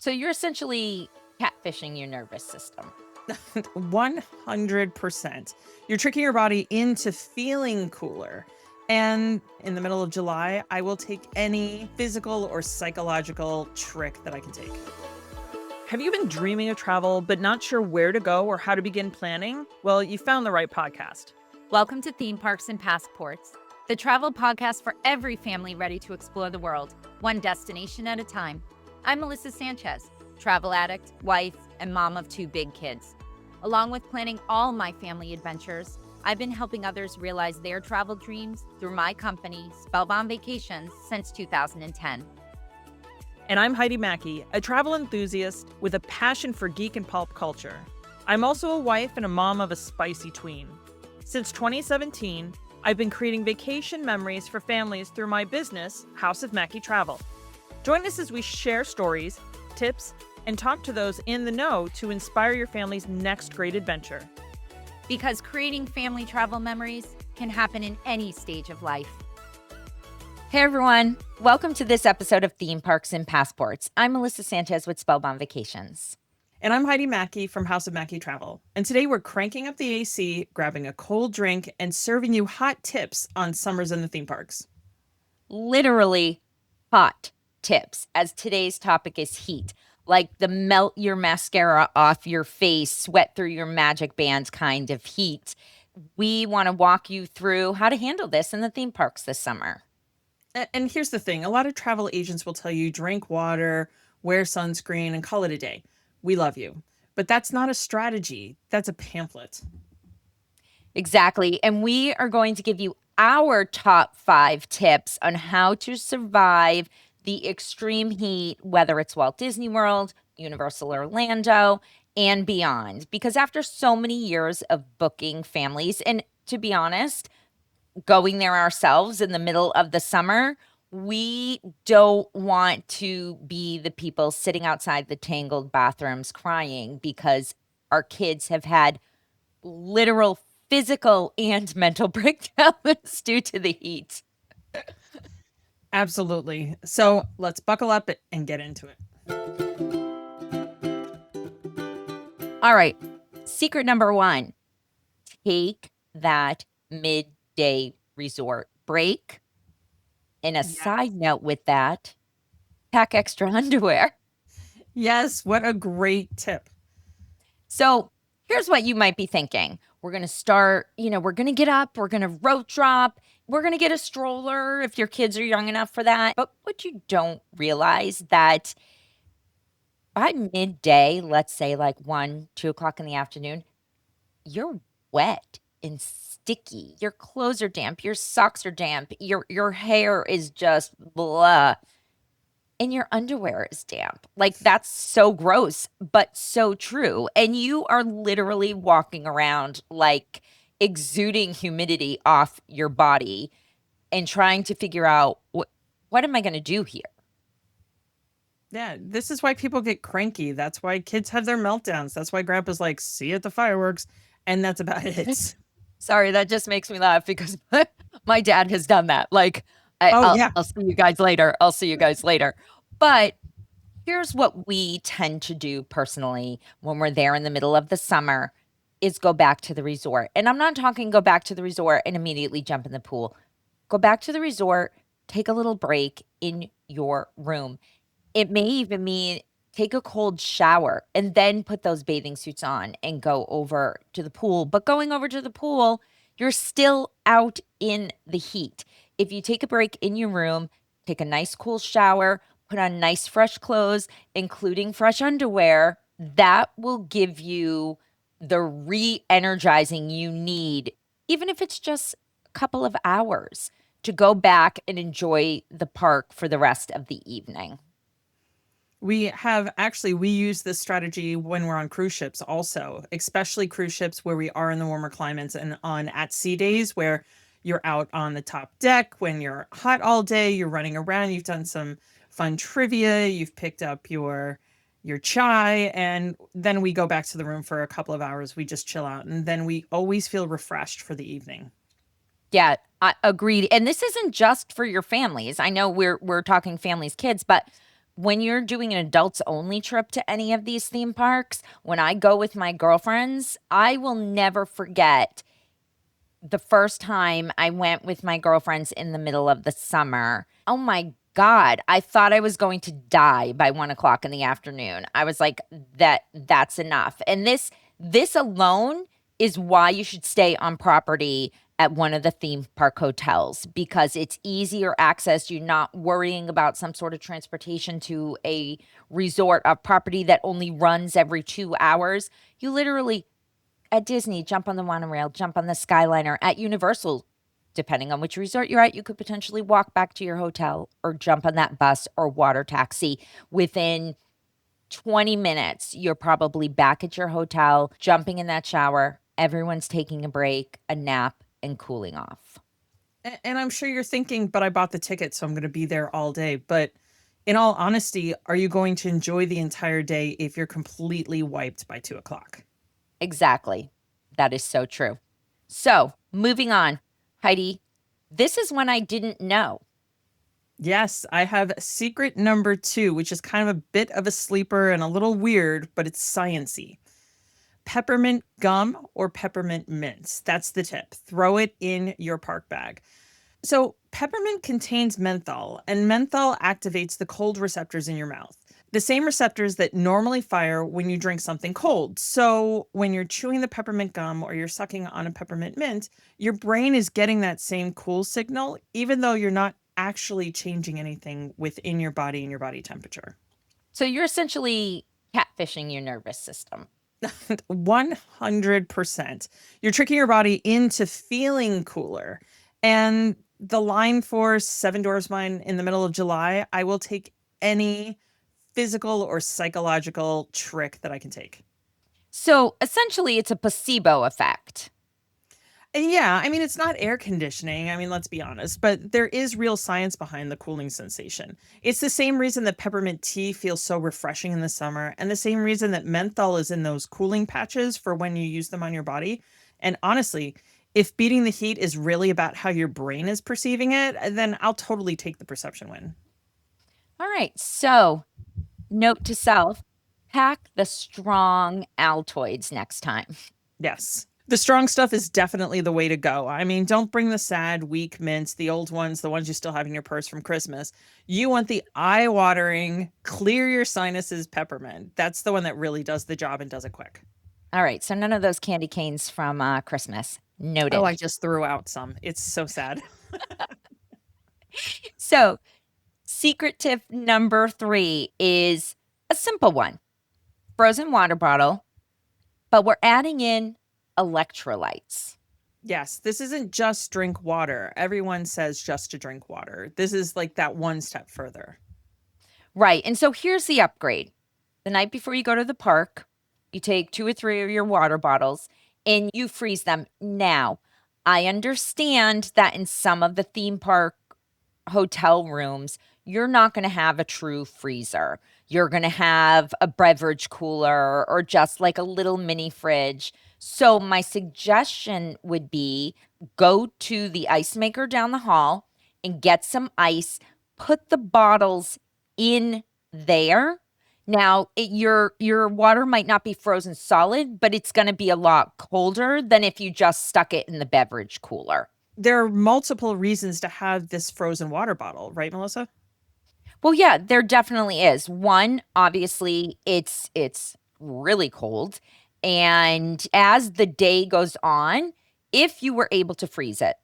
So you're essentially catfishing your nervous system. 100%. You're tricking your body into feeling cooler. And in the middle of July, I will take any physical or psychological trick that I can take. Have you been dreaming of travel but not sure where to go or how to begin planning? Well, you found the right podcast. Welcome to Theme Parks and Passports, the travel podcast for every family ready to explore the world, one destination at a time. I'm Melissa Sanchez, travel addict, wife, and mom of 2 big kids. Along with planning all my family adventures, I've been helping others realize their travel dreams through my company, Spellbound Vacations, since 2010. And I'm Heidi Mackey, a travel enthusiast with a passion for geek and pulp culture. I'm also a wife and a mom of a spicy tween. Since 2017, I've been creating vacation memories for families through my business, House of Mackey Travel. Join us as we share stories, tips, and talk to those in the know to inspire your family's next great adventure. Because creating family travel memories can happen in any stage of life. Hey everyone, welcome to this episode of Theme Parks and Passports. I'm Melissa Sanchez with Spellbound Vacations. And I'm Heidi Mackey from House of Mackey Travel. And today we're cranking up the AC, grabbing a cold drink, and serving you hot tips on summers in the theme parks. Literally hot tips, as today's topic is heat. Like the melt your mascara off your face, sweat through your magic bands kind of heat. We want to walk you through how to handle this in the theme parks this summer. And here's the thing. A lot of travel agents will tell you drink water, wear sunscreen, and call it a day. We love you. But that's not a strategy. That's a pamphlet. Exactly. And we are going to give you our top 5 tips on how to survive the extreme heat, whether it's Walt Disney World, Universal Orlando, and beyond. Because after so many years of booking families, and to be honest, going there ourselves in the middle of the summer, we don't want to be the people sitting outside the tangled bathrooms crying because our kids have had literal physical and mental breakdowns due to the heat. Absolutely. So let's buckle up and get into it. All right. Secret number 1, take that midday resort break. And a side note with that, pack extra underwear. Yes, what a great tip. So here's what you might be thinking. We're going to start, we're going to get up, we're going to rope drop, we're going to get a stroller if your kids are young enough for that. But what you don't realize that by midday, let's say like 1, 2 o'clock in the afternoon, you're wet and sticky. Your clothes are damp. Your socks are damp. Your hair is just blah. And your underwear is damp. Like, that's so gross, but so true. And you are literally walking around like exuding humidity off your body and trying to figure out what am I going to do here? Yeah, this is why people get cranky. That's why kids have their meltdowns. That's why grandpa's like, see you at the fireworks. And that's about it. Sorry, that just makes me laugh because my dad has done that. Like, Yeah. I'll see you guys later. I'll see you guys later. But here's what we tend to do personally when we're there in the middle of the summer is go back to the resort. And I'm not talking go back to the resort and immediately jump in the pool. Go back to the resort, take a little break in your room. It may even mean take a cold shower and then put those bathing suits on and go over to the pool. But going over to the pool, you're still out in the heat. If you take a break in your room, take a nice cool shower, put on nice fresh clothes, including fresh underwear, that will give you the re-energizing you need, even if it's just a couple of hours, to go back and enjoy the park for the rest of the evening. We use this strategy when we're on cruise ships also, especially cruise ships where we are in the warmer climates and on at sea days where you're out on the top deck when you're hot all day, you're running around, you've done some fun trivia, you've picked up your chai, and then we go back to the room for a couple of hours. We just chill out, and then we always feel refreshed for the evening. Yeah, I agreed. And this isn't just for your families. I know we're talking families, kids, but when you're doing an adults only trip to any of these theme parks, when I go with my girlfriends, I will never forget the first time I went with my girlfriends in the middle of the summer. Oh my God, I thought I was going to die by 1 o'clock in the afternoon. I was like, that's enough. And this alone is why you should stay on property at one of the theme park hotels, because it's easier access. You're not worrying about some sort of transportation to a resort of property that only runs every 2 hours. You literally at Disney, jump on the monorail, jump on the Skyliner. At Universal, depending on which resort you're at, you could potentially walk back to your hotel or jump on that bus or water taxi. Within 20 minutes, you're probably back at your hotel, jumping in that shower. Everyone's taking a break, a nap, and cooling off. And I'm sure you're thinking, but I bought the ticket, so I'm going to be there all day. But in all honesty, are you going to enjoy the entire day if you're completely wiped by 2 o'clock? Exactly. That is so true. So, moving on, Heidi, this is one I didn't know. Yes, I have secret number 2, which is kind of a bit of a sleeper and a little weird, but it's sciency. Peppermint gum or peppermint mints. That's the tip. Throw it in your park bag. So, peppermint contains menthol, and menthol activates the cold receptors in your mouth, the same receptors that normally fire when you drink something cold. So, when you're chewing the peppermint gum or you're sucking on a peppermint mint, your brain is getting that same cool signal, even though you're not actually changing anything within your body and your body temperature. So, you're essentially catfishing your nervous system. 100%. You're tricking your body into feeling cooler. And the line for Seven Dwarfs Mine in the middle of July, I will take any physical or psychological trick that I can take. So, essentially, it's a placebo effect. And yeah, I mean, it's not air conditioning. I mean, let's be honest, but there is real science behind the cooling sensation. It's the same reason that peppermint tea feels so refreshing in the summer, and the same reason that menthol is in those cooling patches for when you use them on your body. And honestly, if beating the heat is really about how your brain is perceiving it, then I'll totally take the perception win. All right. So, note to self, pack the strong Altoids next time. Yes. The strong stuff is definitely the way to go. I mean, don't bring the sad, weak mints, the old ones, the ones you still have in your purse from Christmas. You want the eye-watering, clear your sinuses peppermint. That's the one that really does the job and does it quick. All right. So, none of those candy canes from Christmas. Noted. Oh, I just threw out some. It's so sad. So, secret tip number 3 is a simple one, frozen water bottle, but we're adding in electrolytes. Yes, this isn't just drink water. Everyone says just to drink water. This is like that one step further. Right. And so here's the upgrade. The night before you go to the park, you take 2 or 3 of your water bottles and you freeze them. Now, I understand that in some of the theme park hotel rooms, you're not going to have a true freezer. You're going to have a beverage cooler or just like a little mini fridge. So, my suggestion would be go to the ice maker down the hall and get some ice, put the bottles in there. Now, your water might not be frozen solid, but it's going to be a lot colder than if you just stuck it in the beverage cooler. There are multiple reasons to have this frozen water bottle, right, Melissa? Well, yeah, there definitely is. One, obviously, it's really cold, and as the day goes on, if you were able to freeze it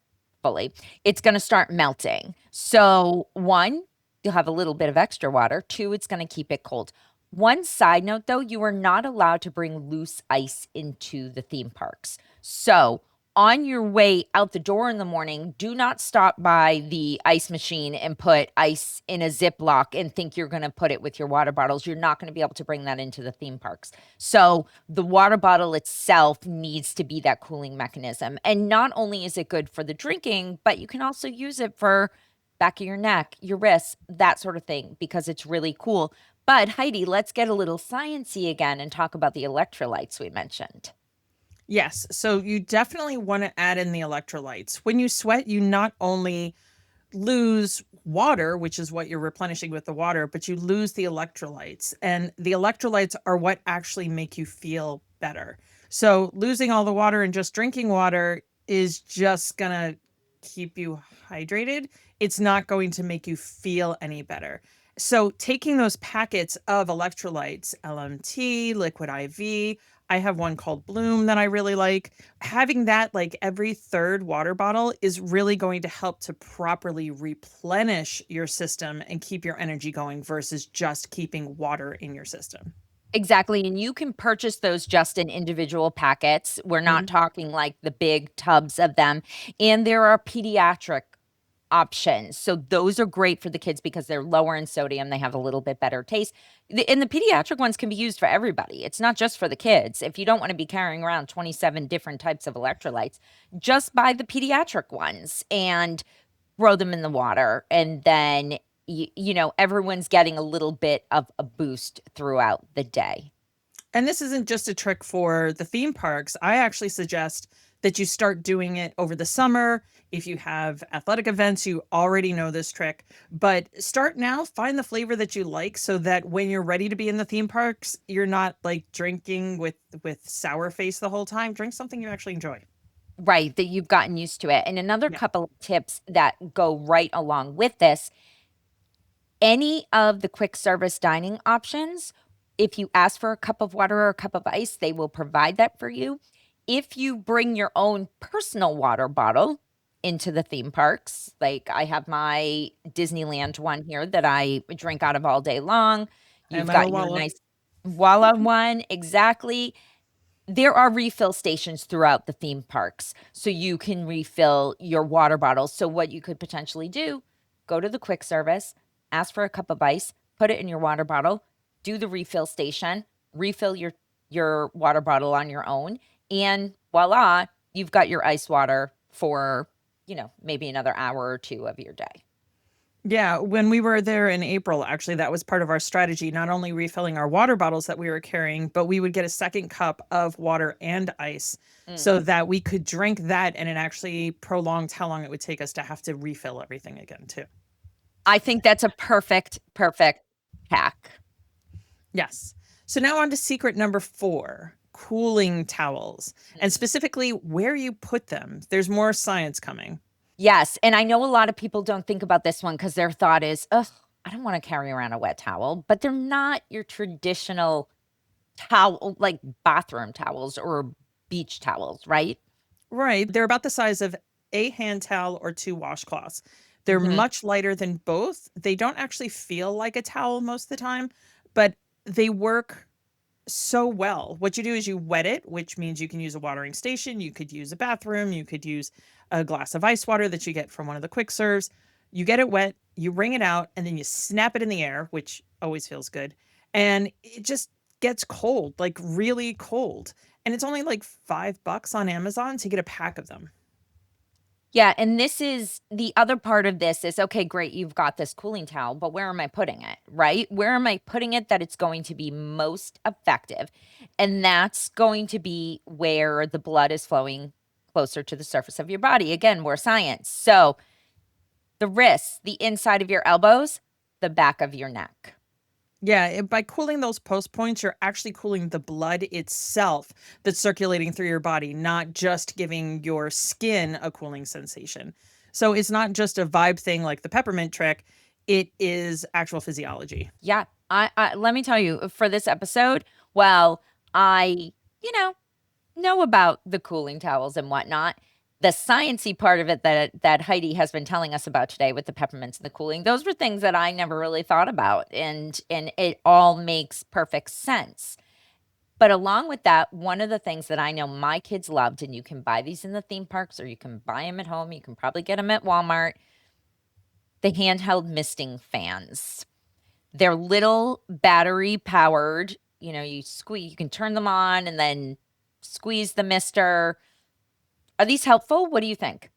fully, it's going to start melting. So, one, you'll have a little bit of extra water. Two, it's going to keep it cold. One side note, though, you are not allowed to bring loose ice into the theme parks. So, on your way out the door in the morning, do not stop by the ice machine and put ice in a Ziploc and think you're going to put it with your water bottles. You're not going to be able to bring that into the theme parks. So the water bottle itself needs to be that cooling mechanism. And not only is it good for the drinking, but you can also use it for back of your neck, your wrists, that sort of thing, because it's really cool. But Heidi, let's get a little sciencey again and talk about the electrolytes we mentioned. Yes. So you definitely want to add in the electrolytes. When you sweat, you not only lose water, which is what you're replenishing with the water, but you lose the electrolytes. And the electrolytes are what actually make you feel better. So losing all the water and just drinking water is just going to keep you hydrated. It's not going to make you feel any better. So taking those packets of electrolytes, LMT, Liquid IV, I have one called Bloom that I really like. Having that like every third water bottle is really going to help to properly replenish your system and keep your energy going versus just keeping water in your system. Exactly, and you can purchase those just in individual packets. We're not Mhm. talking like the big tubs of them, and there are pediatric options. So those are great for the kids because they're lower in sodium, they have a little bit better taste. And the pediatric ones can be used for everybody. It's not just for the kids. If you don't want to be carrying around 27 different types of electrolytes, just buy the pediatric ones and throw them in the water, and then everyone's getting a little bit of a boost throughout the day. And this isn't just a trick for the theme parks. I actually suggest that you start doing it over the summer. If you have athletic events, you already know this trick, but start now, find the flavor that you like so that when you're ready to be in the theme parks, you're not like drinking with sour face the whole time. Drink something you actually enjoy. Right, that you've gotten used to it. And another Yeah. couple of tips that go right along with this, any of the quick service dining options, if you ask for a cup of water or a cup of ice, they will provide that for you. If you bring your own personal water bottle into the theme parks, like I have my Disneyland one here that I drink out of all day long. And You've my little got your wallet. nice Voila one, exactly. There are refill stations throughout the theme parks, so you can refill your water bottles. So what you could potentially do, go to the quick service, ask for a cup of ice, put it in your water bottle, do the refill station, refill your water bottle on your own, and voila, you've got your ice water for, maybe another hour or two of your day. Yeah, when we were there in April, actually, that was part of our strategy, not only refilling our water bottles that we were carrying, but we would get a second cup of water and ice Mm. so that we could drink that and it actually prolonged how long it would take us to have to refill everything again, too. I think that's a perfect, perfect hack. Yes. So now on to secret number 4, cooling towels, and Mm. specifically where you put them. There's more science coming. Yes, and I know a lot of people don't think about this one because their thought is, "Ugh, I don't wanna carry around a wet towel," but they're not your traditional towel like bathroom towels or beach towels, right? Right. They're about the size of a hand towel or 2 washcloths. They're Mhm. much lighter than both. They don't actually feel like a towel most of the time, but they work so well. What you do is you wet it, which means you can use a watering station, you could use a bathroom, you could use a glass of ice water that you get from one of the quick serves. You get it wet, you wring it out, and then you snap it in the air, which always feels good. And it just gets cold, like really cold. And it's only like $5 on Amazon to get a pack of them. Yeah, and this is the other part of this is, okay, great, you've got this cooling towel, but where am I putting it, right? Where am I putting it that it's going to be most effective? And that's going to be where the blood is flowing closer to the surface of your body. Again, more science. So the wrists, the inside of your elbows, the back of your neck. Yeah, by cooling those post points, you're actually cooling the blood itself that's circulating through your body, not just giving your skin a cooling sensation. So it's not just a vibe thing like the peppermint trick, it is actual physiology. Yeah, I let me tell you, for this episode, well, I, you know about the cooling towels and whatnot. The sciencey part of it that Heidi has been telling us about today with the peppermints and the cooling, those were things that I never really thought about, and it all makes perfect sense. But along with that, one of the things that I know my kids loved, and you can buy these in the theme parks or you can buy them at home, you can probably get them at Walmart, the handheld misting fans. They're little battery powered, you can turn them on and then squeeze the mister. Are these helpful? What do you think?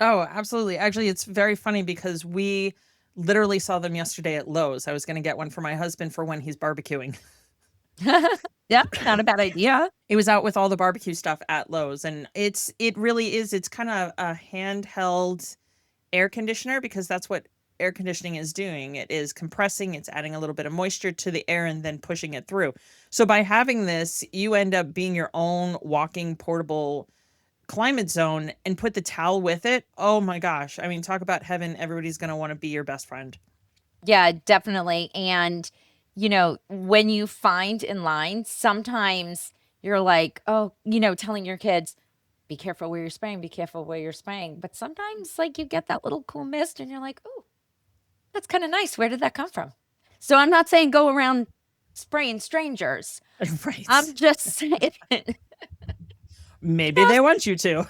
Oh, absolutely. Actually, it's very funny because we literally saw them yesterday at Lowe's. I was going to get one for my husband for when he's barbecuing. Yeah, not a bad idea. It was out with all the barbecue stuff at Lowe's, and it really is, it's kind of a handheld air conditioner because that's what air conditioning is doing. It is compressing, it's adding a little bit of moisture to the air and then pushing it through. So by having this, you end up being your own walking portable climate zone and put the towel with it. Oh my gosh. I mean, talk about heaven. Everybody's going to want to be your best friend. Yeah, definitely. And, when you find in line, sometimes you're like, oh, telling your kids, be careful where you're spraying, be careful where you're spraying. But sometimes, like, you get that little cool mist and you're like, oh, that's kind of nice. Where did that come from? So I'm not saying go around spraying strangers. Right. I'm just saying Maybe they want you to.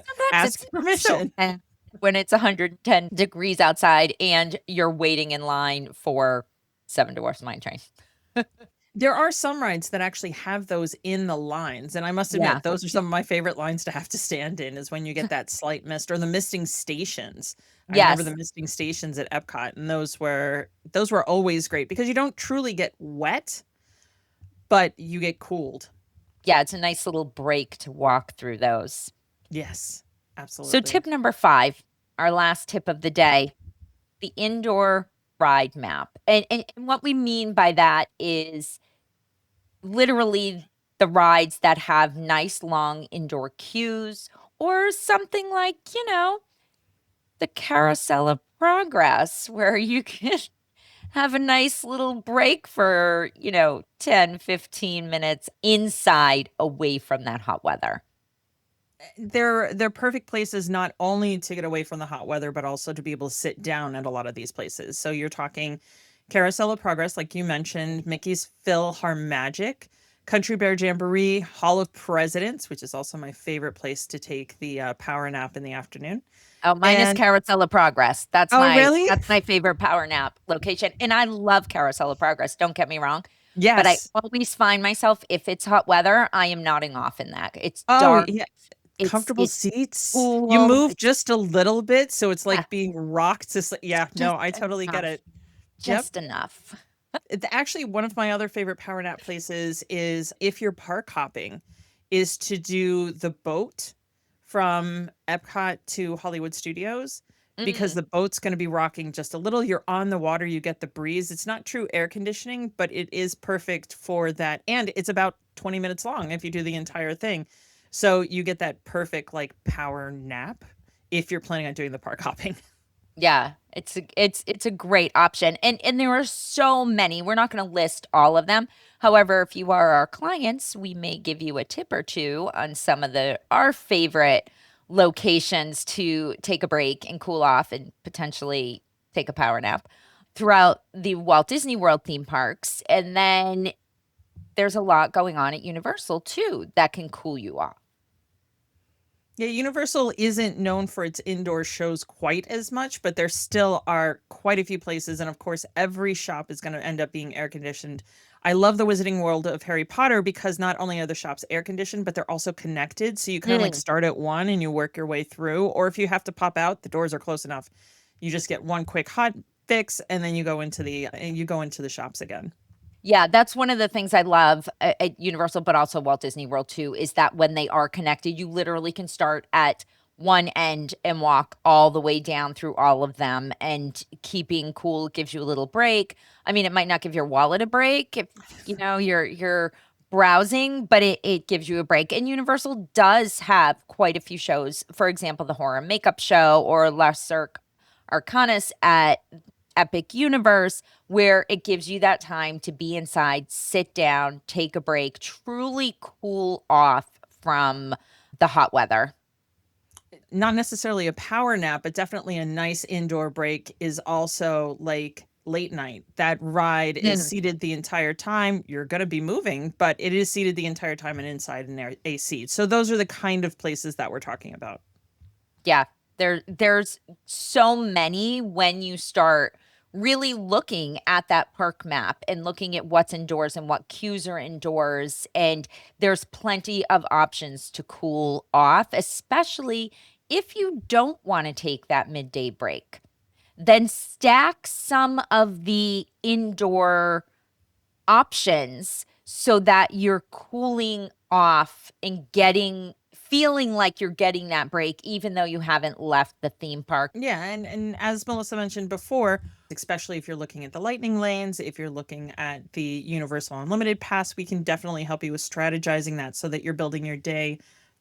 sometimes Ask it's permission. when it's 110 degrees outside and you're waiting in line for Seven Dwarfs Mine Train. There are some rides that actually have those in the lines, and I must Yeah. admit, those are some of my favorite lines to have to stand in, is when you get that slight mist or the misting stations. I remember the Yes. misting stations at Epcot, and those were always great because you don't truly get wet, but you get cooled. Yeah, it's a nice little break to walk through those. Yes, So absolutely. tip number 5, our last tip of the day, the indoor ride map. And what we mean by that is literally the rides that have nice long indoor queues or something like, the Carousel of Progress where you can have a nice little break for, 10, 15 minutes inside away from that hot weather. They're perfect places not only to get away from the hot weather, but also to be able to sit down at a lot of these places. So you're talking Carousel of Progress, like you mentioned, Mickey's PhilharMagic, Country Bear Jamboree, Hall of Presidents, which is also my favorite place to take the power nap in the afternoon. Oh, mine is And Carousel of Progress. That's oh, my really? that's my favorite power nap location, and I love Carousel of Progress, don't get me wrong, but I Yes. always find myself, if it's hot weather, I am nodding off in that. It's Oh, dark, yeah. Comfortable it's seats. You cool, move it's just a little bit, so it's yeah, like being rocked to sleep. Yeah, just no, I totally get enough, it. Yep. just enough. Actually, one of my other favorite power nap places is, if you're park hopping, is to do the boat from Epcot to Hollywood Studios, because Mm, the boat's going to be rocking just a little. You're on the water, you get the breeze. It's not true air conditioning, but it is perfect for that. And it's about 20 minutes long if you do the entire thing. So you get that perfect like power nap if you're planning on doing the park hopping. yeah, it's a great option, and there are so many, we're not gonna list all of them. However, if you are our clients, we may give you a tip or 2 on some of our favorite locations to take a break and cool off and potentially take a power nap throughout the Walt Disney World theme parks, and then there's a lot going on at Universal too that can cool you off. Yeah, Universal isn't known for its indoor shows quite as much, but there still are quite a few places. And of course, every shop is going to end up being air conditioned. I love the Wizarding World of Harry Potter because not only are the shops air conditioned, but they're also connected. So you kind of like Mm, start at one and you work your way through. Or if you have to pop out, the doors are close enough. You just get one quick hot fix and then you go into the shops again. yeah, that's one of the things I love at Universal, but also Walt Disney World too, is that when they are connected, you literally can start at one end and walk all the way down through all of them. And keeping cool gives you a little break. I mean, it might not give your wallet a break if you're browsing, but it gives you a break. And Universal does have quite a few shows. For example, the horror makeup show or La Cirque Arcanus at Epic Universe, where it gives you that time to be inside, sit down, take a break, truly cool off from the hot weather. Not necessarily a power nap, but definitely a nice indoor break is also like late night. That ride is Mm. seated the entire time. You're going to be moving, but it is seated the entire time and inside an AC. So those are the kind of places that we're talking about. Yeah, there's so many when you start really looking at that park map and looking at what's indoors and what queues are indoors, and there's plenty of options to cool off, especially if you don't wanna take that midday break. Then stack some of the indoor options so that you're cooling off and getting feeling like you're getting that break, even though you haven't left the theme park. Yeah, and as Melissa mentioned before, especially if you're looking at the lightning lanes, if you're looking at the Universal Unlimited Pass, we can definitely help you with strategizing that so that you're building your day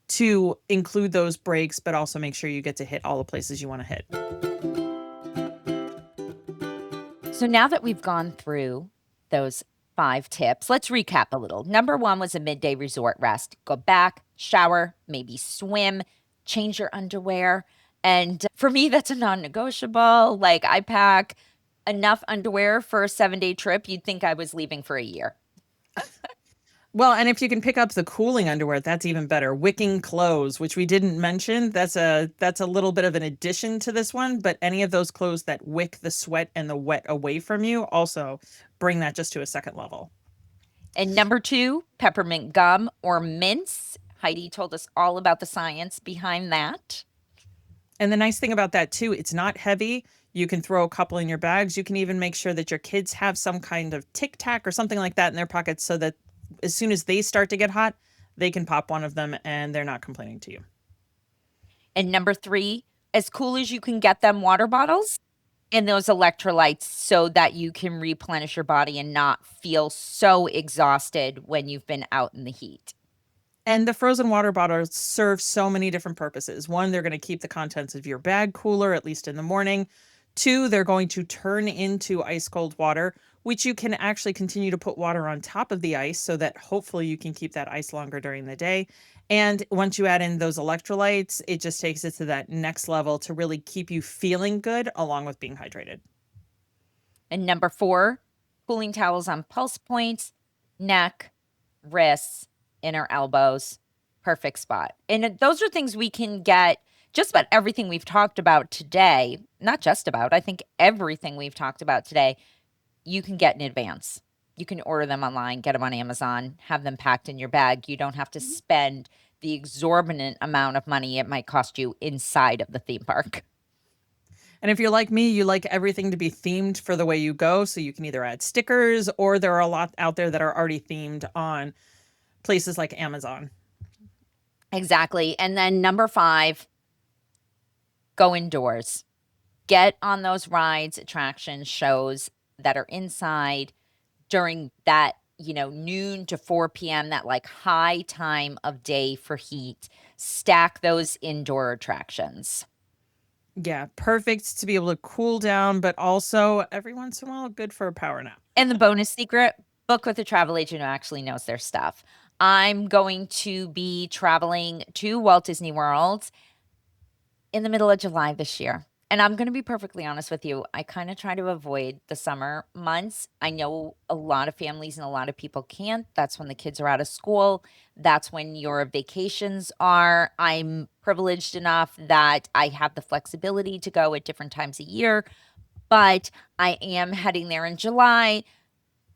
to include those breaks, but also make sure you get to hit all the places you want to hit. So now that we've gone through those 5 tips, let's recap a little. Number 1 was a midday resort rest. Go back, shower, maybe swim, change your underwear. And for me, that's a non-negotiable. Like, I pack enough underwear for a 7-day trip. You'd think I was leaving for a year. Well, and if you can pick up the cooling underwear, that's even better. Wicking clothes, which we didn't mention, that's a little bit of an addition to this one, but any of those clothes that wick the sweat and the wet away from you also bring that just to a second level. And number 2, peppermint gum or mints. Heidi told us all about the science behind that. And the nice thing about that too, it's not heavy. You can throw a couple in your bags. You can even make sure that your kids have some kind of Tic Tac or something like that in their pockets so that as soon as they start to get hot, they can pop one of them and they're not complaining to you. And number 3, as cool as you can get them, water bottles and those electrolytes so that you can replenish your body and not feel so exhausted when you've been out in the heat. And the frozen water bottles serve so many different purposes. 1, they're going to keep the contents of your bag cooler, at least in the morning. 2, they're going to turn into ice cold water, which you can actually continue to put water on top of the ice so that hopefully you can keep that ice longer during the day. And once you add in those electrolytes, it just takes it to that next level to really keep you feeling good along with being hydrated. And number 4, cooling towels on pulse points, neck, wrists, inner elbows, perfect spot. And those are things we can get. Just about everything we've talked about today, not just about, I think everything we've talked about today, you can get in advance. You can order them online, get them on Amazon, have them packed in your bag. You don't have to spend the exorbitant amount of money it might cost you inside of the theme park. And if you're like me, you like everything to be themed for the way you go. So you can either add stickers or there are a lot out there that are already themed on places like Amazon. Exactly. And then number 5, go indoors. Get on those rides, attractions, shows that are inside during that, noon to 4 p.m., that like high time of day for heat. Stack those indoor attractions. Yeah, perfect to be able to cool down, but also every once in a while, good for a power nap. And the bonus secret, book with a travel agent who actually knows their stuff. I'm going to be traveling to Walt Disney World in the middle of July this year. And I'm going to be perfectly honest with you. I kind of try to avoid the summer months. I know a lot of families and a lot of people can't. That's when the kids are out of school. That's when your vacations are. I'm privileged enough that I have the flexibility to go at different times a year. But I am heading there in July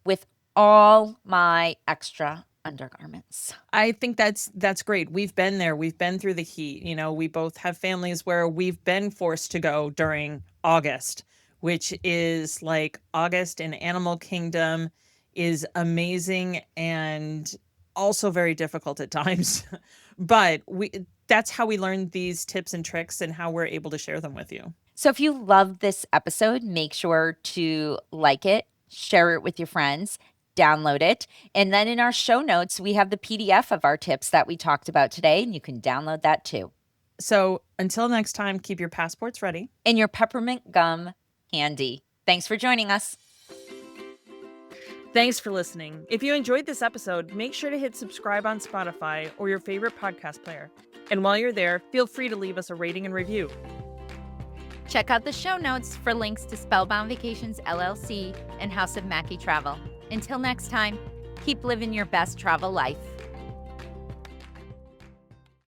with all my extra undergarments. I think that's great. We've been there. We've been through the heat. We both have families where we've been forced to go during August, which is like August in Animal Kingdom is amazing and also very difficult at times. But that's how we learn these tips and tricks and how we're able to share them with you. So if you love this episode, make sure to like it, share it with your friends, download it. And then in our show notes, we have the PDF of our tips that we talked about today, and you can download that too. So until next time, keep your passports ready. And your peppermint gum handy. Thanks for joining us. Thanks for listening. If you enjoyed this episode, make sure to hit subscribe on Spotify or your favorite podcast player. And while you're there, feel free to leave us a rating and review. Check out the show notes for links to Spellbound Vacations LLC and House of Mackie Travel. Until next time, keep living your best travel life.